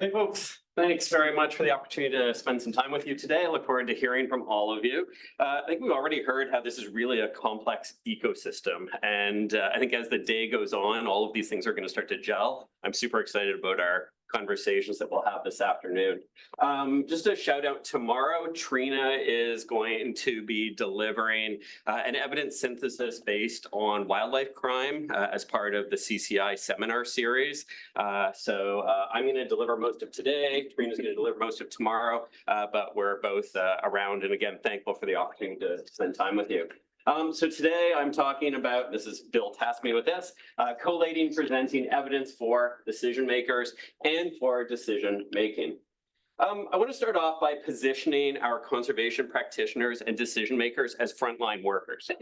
Hey folks, thanks very much for the opportunity to spend some time with you today. I look forward to hearing from all of you. I think we've already heard how this is really a complex ecosystem. And I think as the day goes on, all of these things are going to start to gel. I'm super excited about our conversations that we'll have this afternoon. Just a shout out, tomorrow, Trina is going to be delivering an evidence synthesis based on wildlife crime as part of the CCI seminar series. I'm going to deliver most of today. Trina's going to deliver most of tomorrow, but we're both around, and again, thankful for the opportunity to spend time with you. So today I'm talking about, this is Bill tasked me with this, collating, presenting evidence for decision makers and for decision making. I want to start off by positioning our conservation practitioners and decision makers as frontline workers.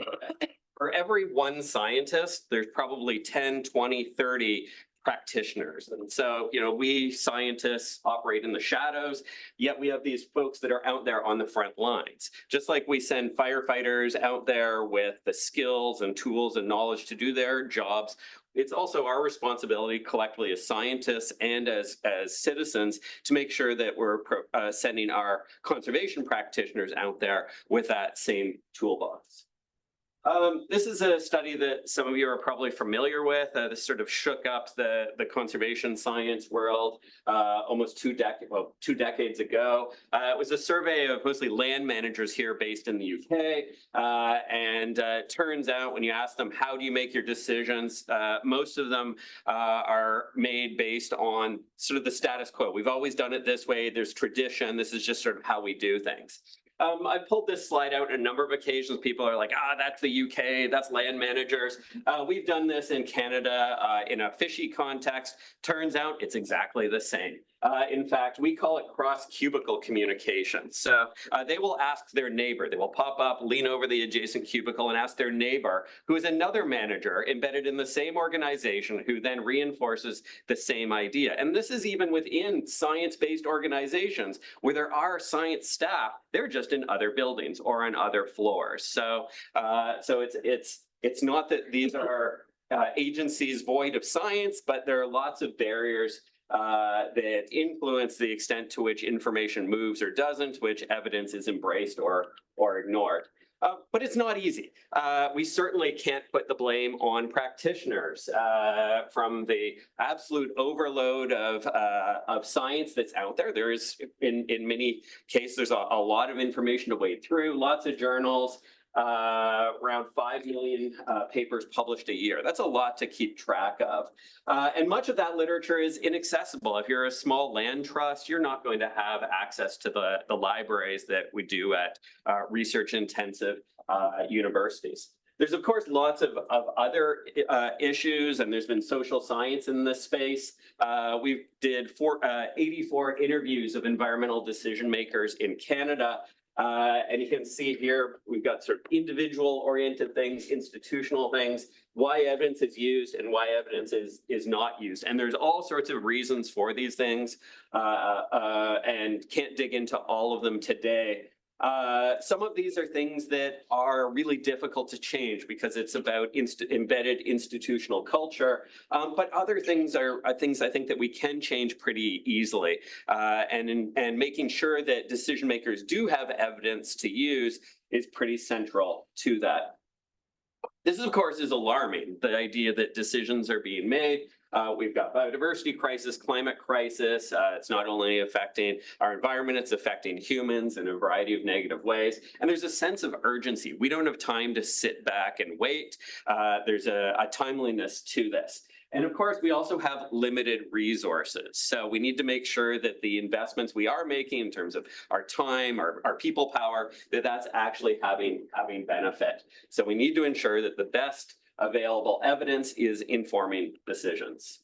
For every one scientist, there's probably 10, 20, 30 practitioners. And so, we scientists operate in the shadows, yet we have these folks that are out there on the front lines. Just like we send firefighters out there with the skills and tools and knowledge to do their jobs, it's also our responsibility collectively as scientists and as citizens to make sure that we're sending our conservation practitioners out there with that same toolbox. This is a study that some of you are probably familiar with. This sort of shook up the conservation science world almost two decades ago. It was a survey of mostly land managers here based in the UK. And it turns out when you ask them, how do you make your decisions? Most of them are made based on sort of the status quo. We've always done it this way. There's tradition. This is just sort of how we do things. I pulled this slide out on a number of occasions. People are like, that's the UK, that's land managers. We've done this in Canada in a fishy context. Turns out it's exactly the same. In fact, we call it cross-cubicle communication. So they will ask their neighbor, they will pop up, lean over the adjacent cubicle and ask their neighbor, who is another manager embedded in the same organization, who then reinforces the same idea. And this is even within science-based organizations where there are science staff, they're just in other buildings or on other floors. So it's not that these are agencies void of science, but there are lots of barriers that influence the extent to which information moves or doesn't, which evidence is embraced or ignored. But it's not easy. We certainly can't put the blame on practitioners from the absolute overload of science that's out there. There is, in many cases, there's a lot of information to wade through, lots of journals, around 5 million papers published a year. That's a lot to keep track of. And much of that literature is inaccessible. If you're a small land trust, you're not going to have access to the libraries that we do at research-intensive universities. There's, of course, lots of other issues, and there's been social science in this space. We did 84 interviews of environmental decision makers in Canada. And you can see here, we've got sort of individual-oriented things, institutional things, why evidence is used and why evidence is not used. And there's all sorts of reasons for these things, and can't dig into all of them today. Some of these are things that are really difficult to change because it's about embedded institutional culture. But other things are things I think that we can change pretty easily. And making sure that decision makers do have evidence to use is pretty central to that. This, of course, is alarming, the idea that decisions are being made. We've got biodiversity crisis, climate crisis. It's not only affecting our environment, it's affecting humans in a variety of negative ways. And there's a sense of urgency. We don't have time to sit back and wait. There's a timeliness to this. And of course, we also have limited resources. So we need to make sure that the investments we are making in terms of our time, our people power, that's actually having benefit. So we need to ensure that the best available evidence is informing decisions.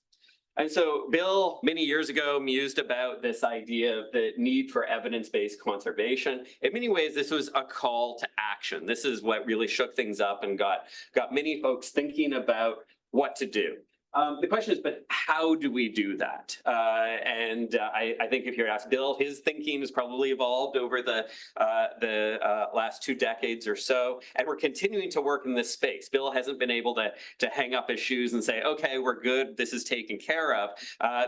And so Bill, many years ago, mused about this idea of the need for evidence-based conservation. In many ways, this was a call to action. This is what really shook things up and got many folks thinking about what to do. The question is, but how do we do that? I think if you're asked Bill, his thinking has probably evolved over the last 2 decades or so, and we're continuing to work in this space. Bill hasn't been able to hang up his shoes and say, okay, we're good, this is taken care of.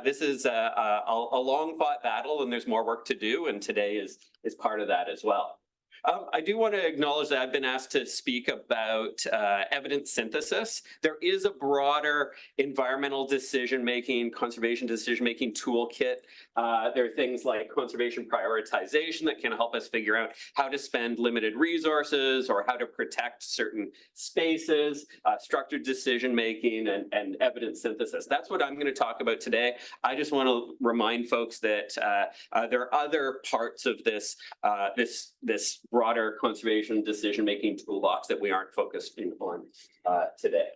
This is a long fought battle, and there's more work to do, and today is part of that as well. I do want to acknowledge that I've been asked to speak about evidence synthesis. There is a broader environmental decision-making, conservation decision-making toolkit. There are things like conservation prioritization that can help us figure out how to spend limited resources or how to protect certain spaces, structured decision-making, and evidence synthesis. That's what I'm going to talk about today. I just want to remind folks that there are other parts of this broader conservation decision-making toolbox that we aren't focusing on today.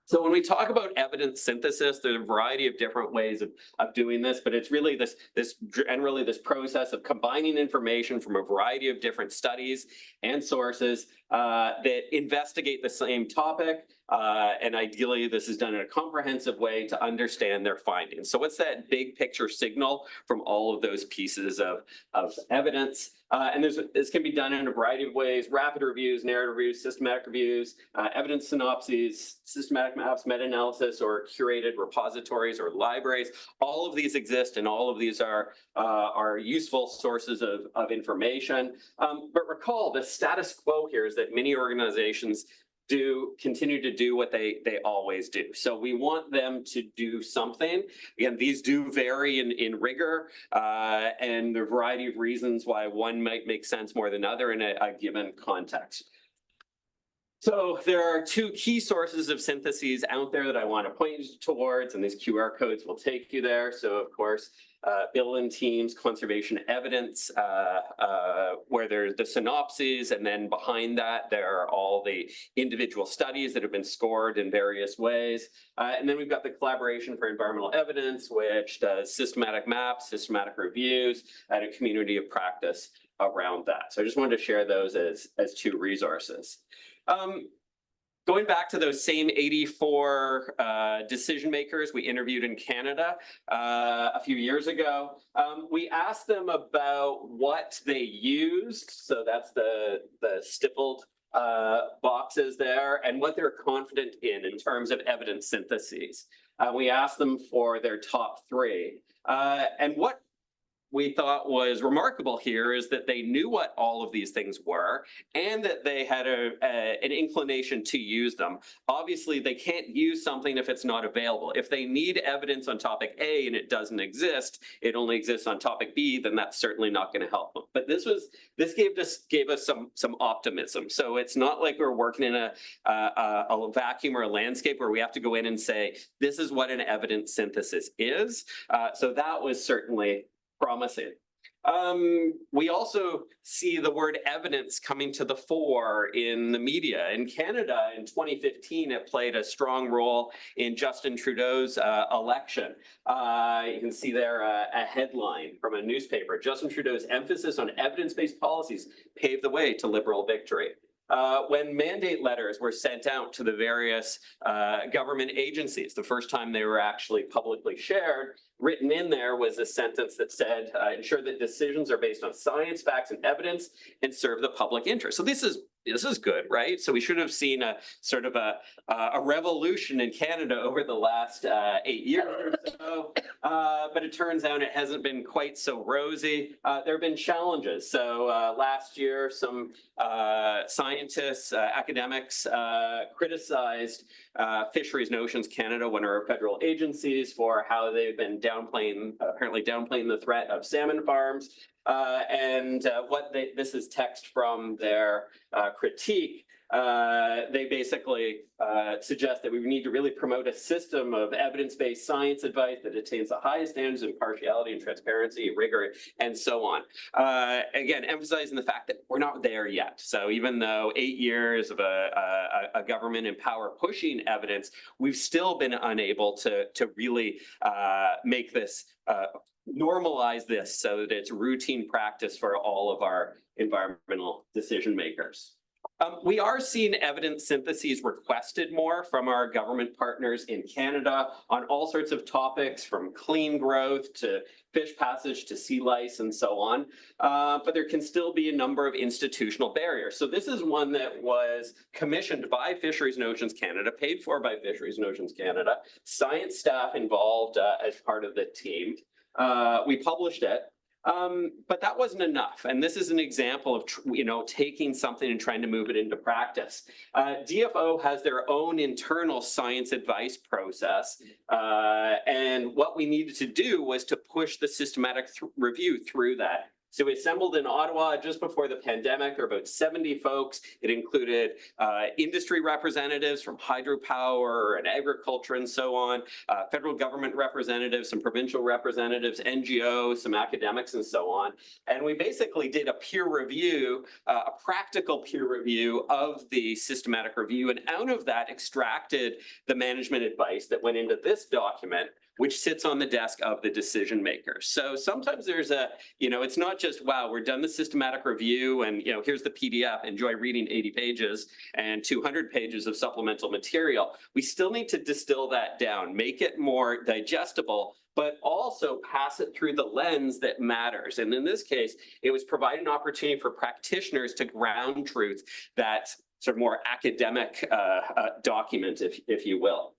So when we talk about evidence synthesis, there's a variety of different ways of doing this, but it's really this process of combining information from a variety of different studies and sources that investigate the same topic. And ideally, this is done in a comprehensive way to understand their findings. So what's that big picture signal from all of those pieces of evidence? And this can be done in a variety of ways: rapid reviews, narrative reviews, systematic reviews, evidence synopses, systematic maps, meta-analysis, or curated repositories or libraries. All of these exist, and all of these are useful sources of information. But recall, the status quo here is that many organizations continue to do what they always do. So we want them to do something. Again, these do vary in rigor, and there are a variety of reasons why one might make sense more than other in a given context. So there are 2 key sources of syntheses out there that I want to point you towards, and these QR codes will take you there. So of course, Bill and team's conservation evidence, where there's the synopses, and then behind that there are all the individual studies that have been scored in various ways. And then we've got the collaboration for environmental evidence, which does systematic maps, systematic reviews, and a community of practice around that. So I just wanted to share those as 2 resources. Going back to those same 84 decision makers we interviewed in Canada a few years ago, we asked them about what they used. So that's the stippled boxes there, and what they're confident in terms of evidence syntheses. We asked them for their top 3. And what we thought was remarkable here is that they knew what all of these things were, and that they had an inclination to use them. Obviously, they can't use something if it's not available. If they need evidence on topic A and it doesn't exist, it only exists on topic B, then that's certainly not going to help them. But this gave us some optimism. So it's not like we're working in a vacuum or a landscape where we have to go in and say, this is what an evidence synthesis is. So that was certainly promising. We also see the word evidence coming to the fore in the media. In Canada, in 2015, it played a strong role in Justin Trudeau's election. You can see there a headline from a newspaper: Justin Trudeau's emphasis on evidence-based policies paved the way to Liberal victory. When mandate letters were sent out to the various government agencies, the first time they were actually publicly shared, written in there was a sentence that said, ensure that decisions are based on science, facts, and evidence, and serve the public interest. So this is good, right? So we should have seen a sort of a revolution in Canada over the last 8 years or so, but it turns out it hasn't been quite so rosy. There have been challenges. So last year, some scientists, academics criticized Fisheries Notions Canada, one of our federal agencies, for how they've been apparently downplaying the threat of salmon farms. This is text from their critique. They basically suggest that we need to really promote a system of evidence-based science advice that attains the highest standards of impartiality and transparency, rigor, and so on. Again, emphasizing the fact that we're not there yet. So even though 8 years of a government in power pushing evidence, we've still been unable to really make this normalize this so that it's routine practice for all of our environmental decision makers. We are seeing evidence syntheses requested more from our government partners in Canada on all sorts of topics, from clean growth to fish passage to sea lice and so on. But there can still be a number of institutional barriers. So this is one that was commissioned by Fisheries and Oceans Canada, paid for by Fisheries and Oceans Canada, science staff involved as part of the team. We published it. But that wasn't enough. And this is an example of, taking something and trying to move it into practice. DFO has their own internal science advice process. And what we needed to do was to push the systematic review through that. So we assembled in Ottawa just before the pandemic. There were about 70 folks. It included industry representatives from hydropower and agriculture and so on, federal government representatives, some provincial representatives, NGOs, some academics and so on. And we basically did a peer review, a practical peer review of the systematic review. And out of that extracted the management advice that went into this document, which sits on the desk of the decision makers. So sometimes there's it's not just, wow, we're done the systematic review and, here's the PDF, enjoy reading 80 pages and 200 pages of supplemental material. We still need to distill that down, make it more digestible, but also pass it through the lens that matters. And in this case, it was providing an opportunity for practitioners to ground truth, that sort of more academic document, if you will.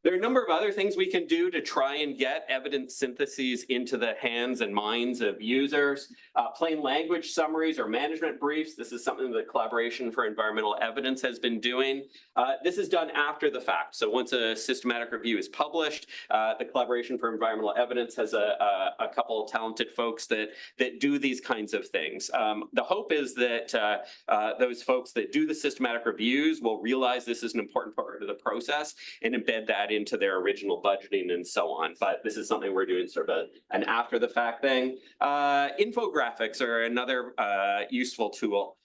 There are a number of other things we can do to try and get evidence syntheses into the hands and minds of users. Plain language summaries or management briefs. This is something the Collaboration for Environmental Evidence has been doing. This is done after the fact. So once a systematic review is published, the Collaboration for Environmental Evidence has a couple of talented folks that do these kinds of things. The hope is that those folks that do the systematic reviews will realize this is an important part of the process and embed that into their original budgeting and so on. But this is something we're doing sort of an after the fact thing. Infographics are another useful tool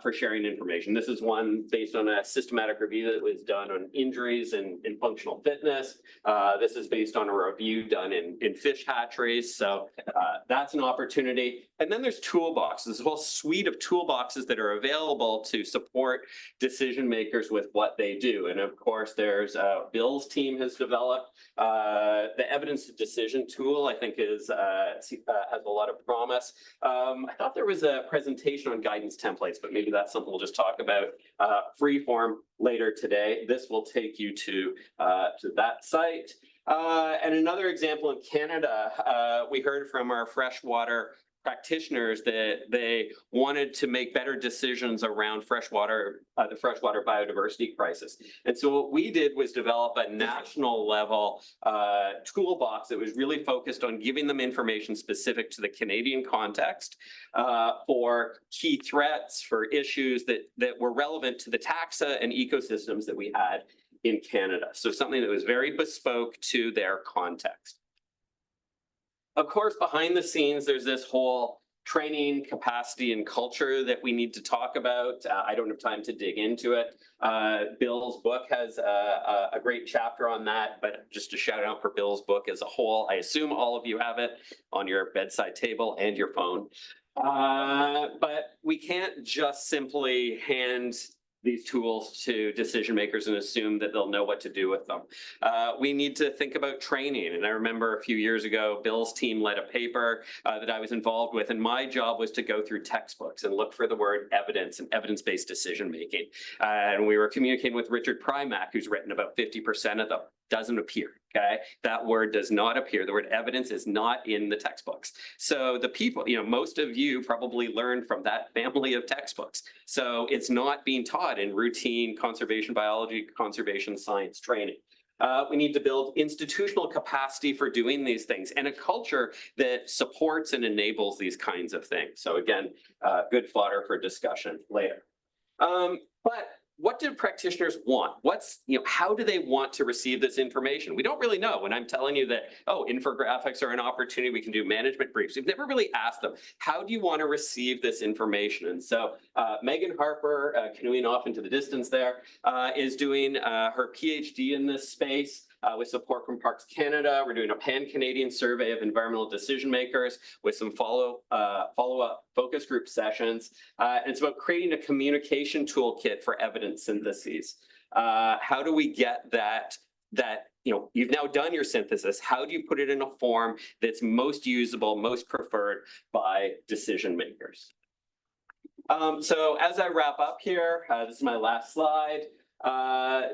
for sharing information. This is one based on a systematic review that was done on injuries in functional fitness. This is based on a review done in fish hatcheries. So that's an opportunity. And then there's toolboxes, this whole suite of toolboxes that are available to support decision makers with what they do. And of course, there's Bill's team has developed the evidence decision tool, I think has a lot of promise. I thought there was a presentation on guidance templates, but maybe that's something we'll just talk about free form later today. This will take you to that site. And another example in Canada, we heard from our freshwater practitioners that they wanted to make better decisions around freshwater, the freshwater biodiversity crisis. And so what we did was develop a national level toolbox that was really focused on giving them information specific to the Canadian context for key threats, for issues that were relevant to the taxa and ecosystems that we had in Canada. So something that was very bespoke to their context. Of course, behind the scenes, there's this whole training, capacity, and culture that we need to talk about. I don't have time to dig into it. Bill's book has a great chapter on that, but just a shout out for Bill's book as a whole. I assume all of you have it on your bedside table and your phone. But we can't just simply hand these tools to decision makers and assume that they'll know what to do with them. We need to think about training. And I remember a few years ago, Bill's team led a paper that I was involved with, and my job was to go through textbooks and look for the word evidence and evidence-based decision making. And we were communicating with Richard Primack, who's written about 50% of them. Doesn't appear, okay? That word does not appear. The word evidence is not in the textbooks. So the people, most of you probably learned from that family of textbooks. So it's not being taught in routine conservation biology, conservation science training. We need to build institutional capacity for doing these things and a culture that supports and enables these kinds of things. So again, good fodder for discussion later. But what do practitioners want? How do they want to receive this information? We don't really know. When I'm telling you that, infographics are an opportunity, we can do management briefs. We've never really asked them, how do you want to receive this information? And so Megan Harper, canoeing off into the distance there, is doing her PhD in this space. with support from Parks Canada. We're doing a pan-Canadian survey of environmental decision makers with some follow-up focus group sessions. And it's about creating a communication toolkit for evidence syntheses. How do we get that you've now done your synthesis? How do you put it in a form that's most usable, most preferred by decision makers? So as I wrap up here, this is my last slide.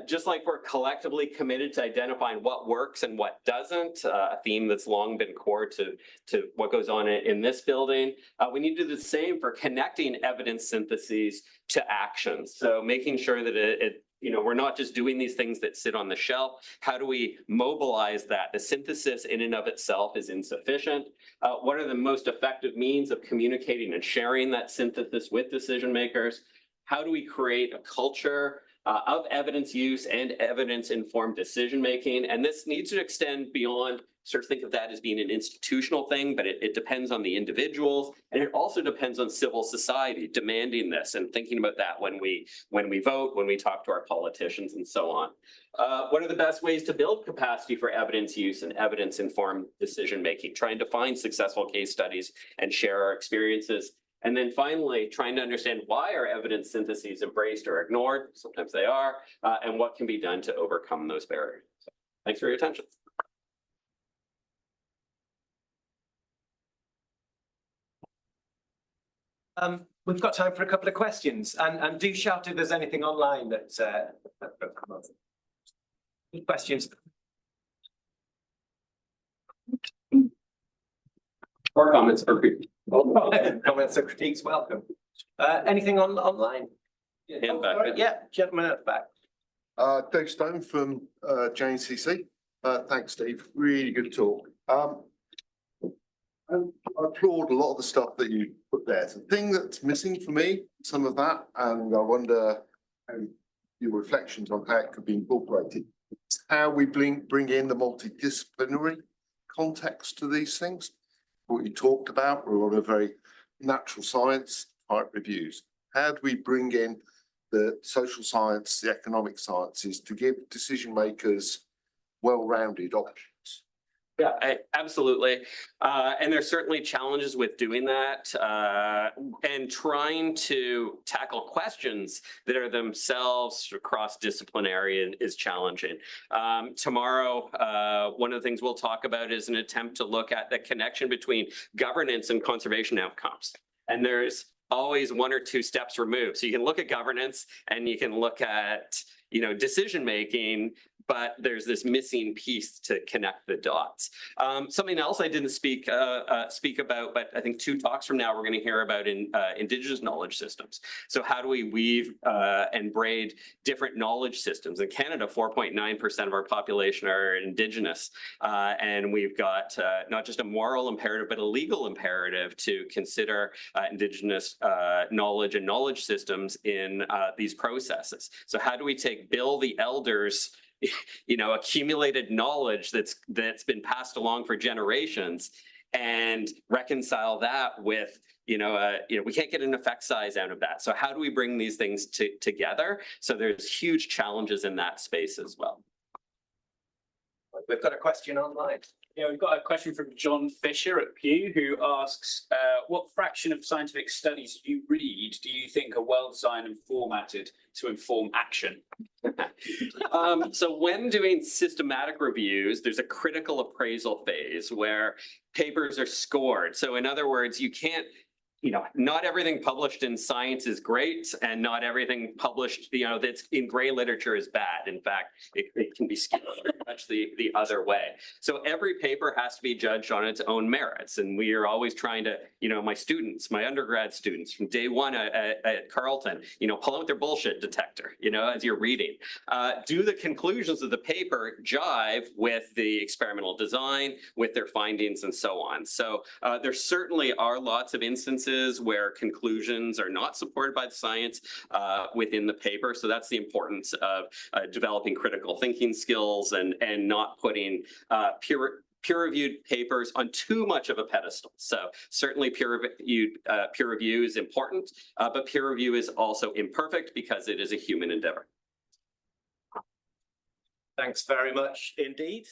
Just like we're collectively committed to identifying what works and what doesn't, a theme that's long been core to what goes on in this building, we need to do the same for connecting evidence syntheses to actions. So making sure that we're not just doing these things that sit on the shelf. How do we mobilize that? The synthesis in and of itself is insufficient. What are the most effective means of communicating and sharing that synthesis with decision makers? How do we create a culture of evidence use and evidence-informed decision-making? And this needs to extend beyond, sort of think of that as being an institutional thing, but it depends on the individuals, and it also depends on civil society demanding this and thinking about that when we vote, when we talk to our politicians, and so on. What are the best ways to build capacity for evidence use and evidence-informed decision-making? Trying to find successful case studies and share our experiences. And then finally, trying to understand why are evidence syntheses embraced or ignored, sometimes they are, and what can be done to overcome those barriers. So, thanks for your attention. We've got time for a couple of questions, and do shout if there's anything online that's questions. Or comments or critiques. Comments or critiques, welcome. Anything online? Hand back. Yeah, gentleman at the back. Dave Stone from JNCC. Thanks, Steve. Really good talk. I applaud a lot of the stuff that you put there. The thing that's missing for me, some of that, and I wonder your reflections on how it could be incorporated, is how we bring in the multidisciplinary context to these things. What you talked about were a lot of very natural science type reviews. How do we bring in the social science, the economic sciences to give decision makers well-rounded options? Yeah, absolutely. And there's certainly challenges with doing that and trying to tackle questions that are themselves cross-disciplinary is challenging. Tomorrow, one of the things we'll talk about is an attempt to look at the connection between governance and conservation outcomes. And there's always one or two steps removed. So you can look at governance and you can look at decision making, but there's this missing piece to connect the dots. Something else I didn't speak about, but I think 2 talks from now we're going to hear about Indigenous knowledge systems. So how do we weave and braid different knowledge systems? In Canada, 4.9% of our population are Indigenous, and we've got not just a moral imperative, but a legal imperative to consider Indigenous knowledge and knowledge systems in these processes. So how do we take Bill the Elder's accumulated knowledge that's been passed along for generations and reconcile that with, we can't get an effect size out of that. So how do we bring these things together? So there's huge challenges in that space as well. We've got a question online. Yeah, we've got a question from John Fisher at Pew, who asks, what fraction of scientific studies you read do you think are well designed and formatted to inform action? So when doing systematic reviews, there's a critical appraisal phase where papers are scored. So in other words, you can't, not everything published in science is great, and not everything published, that's in gray literature is bad. In fact, it can be skewed very much the other way. So every paper has to be judged on its own merits. And we are always trying to, my students, my undergrad students from day one at Carleton, pull out their bullshit detector, as you're reading. Do the conclusions of the paper jive with the experimental design, with their findings, and so on? So there certainly are lots of instances where conclusions are not supported by the science within the paper. So that's the importance of developing critical thinking skills and not putting peer-reviewed papers on too much of a pedestal. So certainly peer review is important, but peer review is also imperfect because it is a human endeavor. Thanks very much indeed.